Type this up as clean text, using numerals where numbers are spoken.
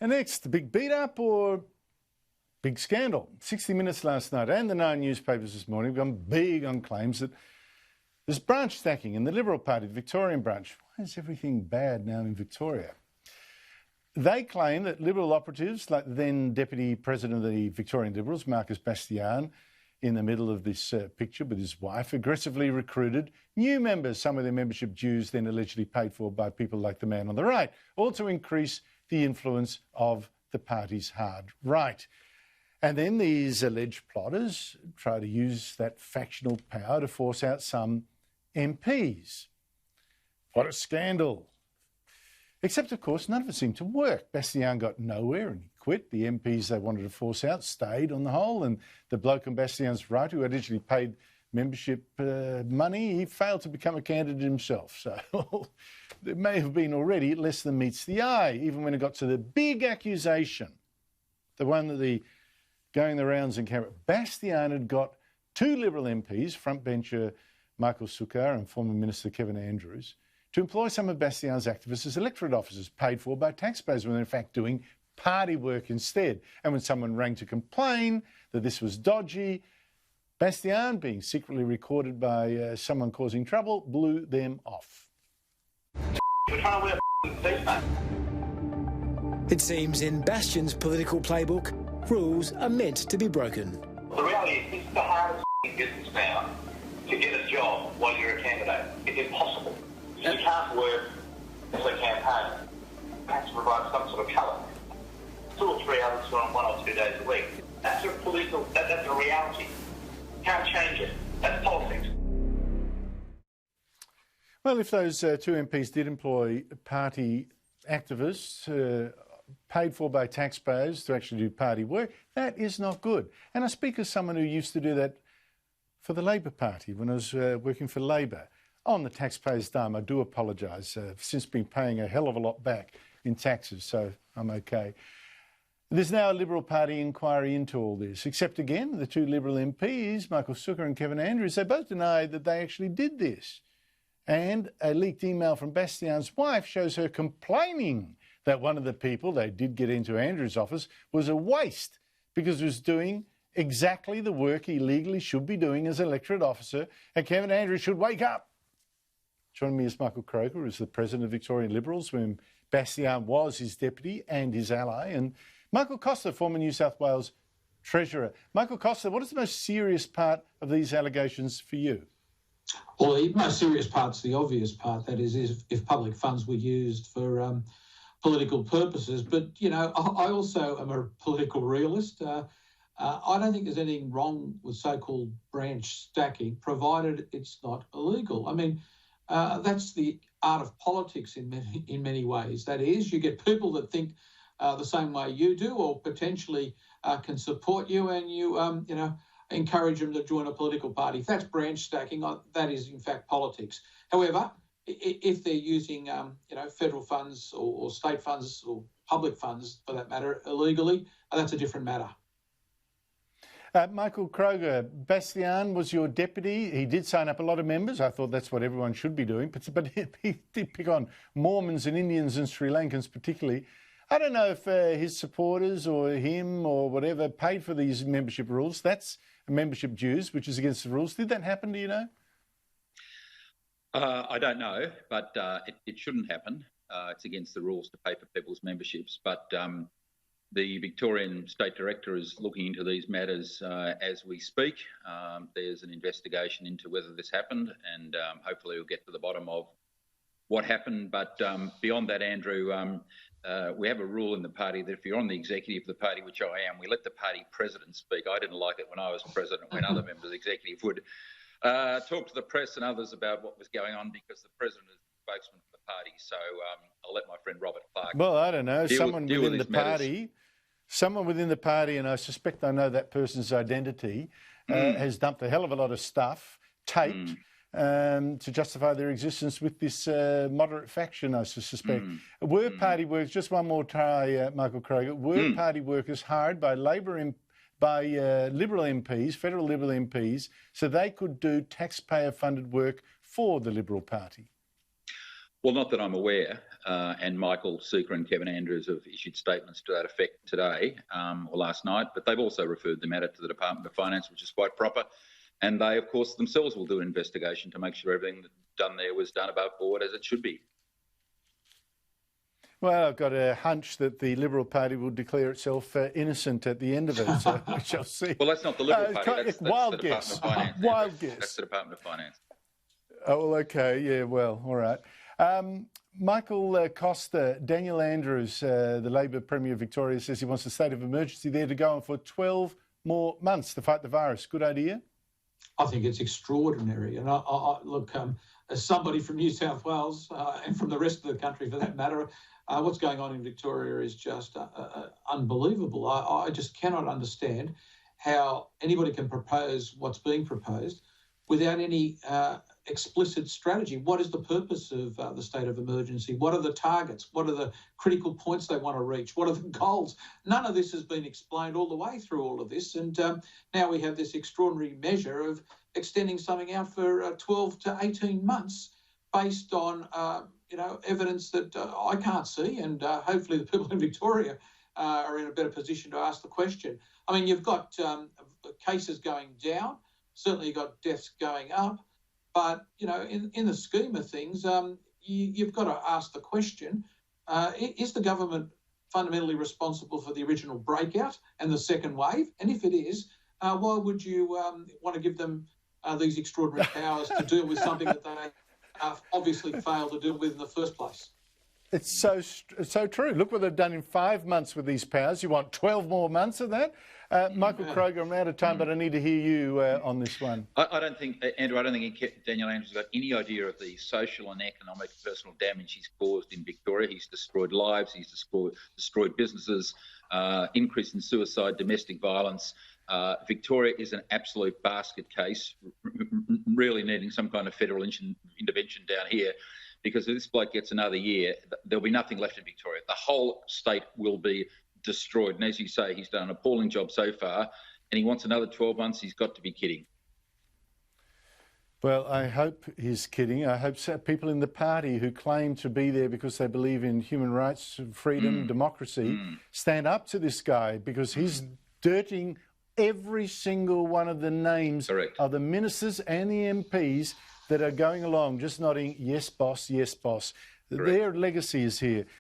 And next, the big beat-up or big scandal. 60 Minutes last night and the 9 newspapers this morning have gone big on claims that there's branch stacking in the Liberal Party, the Victorian branch. Why is everything bad now in Victoria? They claim that Liberal operatives, like the then Deputy President of the Victorian Liberals, Marcus Bastian, in the middle of this picture with his wife, aggressively recruited new members, some of their membership dues then allegedly paid for by people like the man on the right, all to increase the influence of the party's hard right. And then these alleged plotters try to use that factional power to force out some MPs. What a scandal. Except, of course, none of it seemed to work. Bastian got nowhere and he quit. The MPs they wanted to force out stayed on the whole, and the bloke on Bastian's right, who had actually paid membership money, he failed to become a candidate himself. So it may have been already less than meets the eye, even when it got to the big accusation, the one that the going the rounds in Canberra. Bastian had got 2 Liberal MPs, frontbencher Michael Kroger and former Minister Kevin Andrews, to employ some of Bastian's activists as electorate officers paid for by taxpayers when they're in fact doing party work instead. And when someone rang to complain that this was dodgy, Bastian, being secretly recorded by someone causing trouble, blew them off. We're trying to wear face, mate. It seems in Bastian's political playbook, rules are meant to be broken. The reality is, it's the hardest business now to get a job while you're a candidate. It's impossible. You can't work as a campaign. You have to provide some sort of colour. 2 or 3 others are on 1 or 2 days a week. That's a political, that's a reality. You can't change it. That's politics. Well, if those 2 MPs did employ party activists paid for by taxpayers to actually do party work, that is not good. And I speak as someone who used to do that for the Labor Party when I was working for Labor. On the taxpayers' dime, I do apologise. I've since been paying a hell of a lot back in taxes, so I'm okay. There's now a Liberal Party inquiry into all this, except again, the 2 Liberal MPs, Michael Kroger and Kevin Andrews, they both denied that they actually did this. And a leaked email from Bastian's wife shows her complaining that one of the people they did get into Andrews' office was a waste because he was doing exactly the work he legally should be doing as electorate officer, and Kevin Andrews should wake up. Joining me is Michael Kroger, who's the president of Victorian Liberals, when Bastian was his deputy and his ally, and Michael Costa, former New South Wales Treasurer. Michael Costa, what is the most serious part of these allegations for you? Well, the most serious part's the obvious part, that is if public funds were used for political purposes. But, you know, I also am a political realist. I don't think there's anything wrong with so-called branch stacking, provided it's not illegal. I mean, that's the art of politics in many ways. That is, you get people that think the same way you do, or potentially can support you, and you encourage them to join a political party. If that's branch stacking, that is in fact politics. However, if they're using federal funds or state funds or public funds, for that matter, illegally, that's a different matter. Michael Kroger, Bastian was your deputy. He did sign up a lot of members. I thought that's what everyone should be doing. But he did pick on Mormons and Indians and Sri Lankans particularly. I don't know if his supporters or him or whatever paid for these membership rules. That's membership dues, which is against the rules. Did that happen, do you know? I don't know, but it shouldn't happen. It's against the rules to pay for people's memberships. But the Victorian State Director is looking into these matters as we speak. There's an investigation into whether this happened, and hopefully we'll get to the bottom of what happened. But beyond that, Andrew, we have a rule in the party that if you're on the executive of the party, which I am, we let the party president speak. I didn't like it when I was president, when other members of the executive would talk to the press and others about what was going on, because the president is the spokesman for the party. So I'll let my friend Robert Clark. Well, I don't know. Someone within the party, and I suspect I know that person's identity, has dumped a hell of a lot of stuff, taped, to justify their existence with this moderate faction, I suspect. Were party workers, just one more try, Michael Kroger, were party workers hired by Liberal MPs, federal Liberal MPs, so they could do taxpayer-funded work for the Liberal Party? Well, not that I'm aware. and Michael Kroger and Kevin Andrews have issued statements to that effect today or last night, but they've also referred the matter to the Department of Finance, which is quite proper. And they, of course, themselves will do an investigation to make sure everything done there was done above board as it should be. Well, I've got a hunch that the Liberal Party will declare itself innocent at the end of it, so we shall see. Well, that's not the Liberal Party, that's wild the guess. Department of Finance. Wild guess. That's the Department of Finance. Oh, well, okay, yeah, well, all right. Michael Costa, Daniel Andrews, the Labor Premier of Victoria, says he wants a state of emergency there to go on for 12 more months to fight the virus. Good idea? I think it's extraordinary. And I look, as somebody from New South Wales and from the rest of the country for that matter, what's going on in Victoria is just unbelievable. I just cannot understand how anybody can propose what's being proposed without any explicit strategy. What is the purpose of the state of emergency? What are the targets? What are the critical points they want to reach? What are the goals? None of this has been explained all the way through all of this. And now we have this extraordinary measure of extending something out for 12 to 18 months based on, evidence that I can't see. And hopefully the people in Victoria are in a better position to ask the question. I mean, you've got cases going down. Certainly you've got deaths going up. But, in the scheme of things, you've got to ask the question, is the government fundamentally responsible for the original breakout and the second wave? And if it is, why would you want to give them these extraordinary powers to deal with something that they obviously failed to deal with in the first place? It's so true. Look what they've done in 5 months with these powers. You want 12 more months of that? Michael Kroger, I'm out of time, but I need to hear you on this one. I don't think, Andrew, Daniel Andrews has got any idea of the social and economic personal damage he's caused in Victoria. He's destroyed lives, he's destroyed businesses, increase in suicide, domestic violence. Victoria is an absolute basket case, really needing some kind of federal intervention down here. Because if this bloke gets another year, there'll be nothing left in Victoria. The whole state will be destroyed. And as you say, he's done an appalling job so far, and he wants another 12 months. He's got to be kidding. Well, I hope he's kidding. I hope people in the party who claim to be there because they believe in human rights, freedom, democracy, stand up to this guy, because he's dirting every single one of the names of the ministers and the MPs that are going along, just nodding, yes, boss, yes, boss. Correct. Their legacy is here.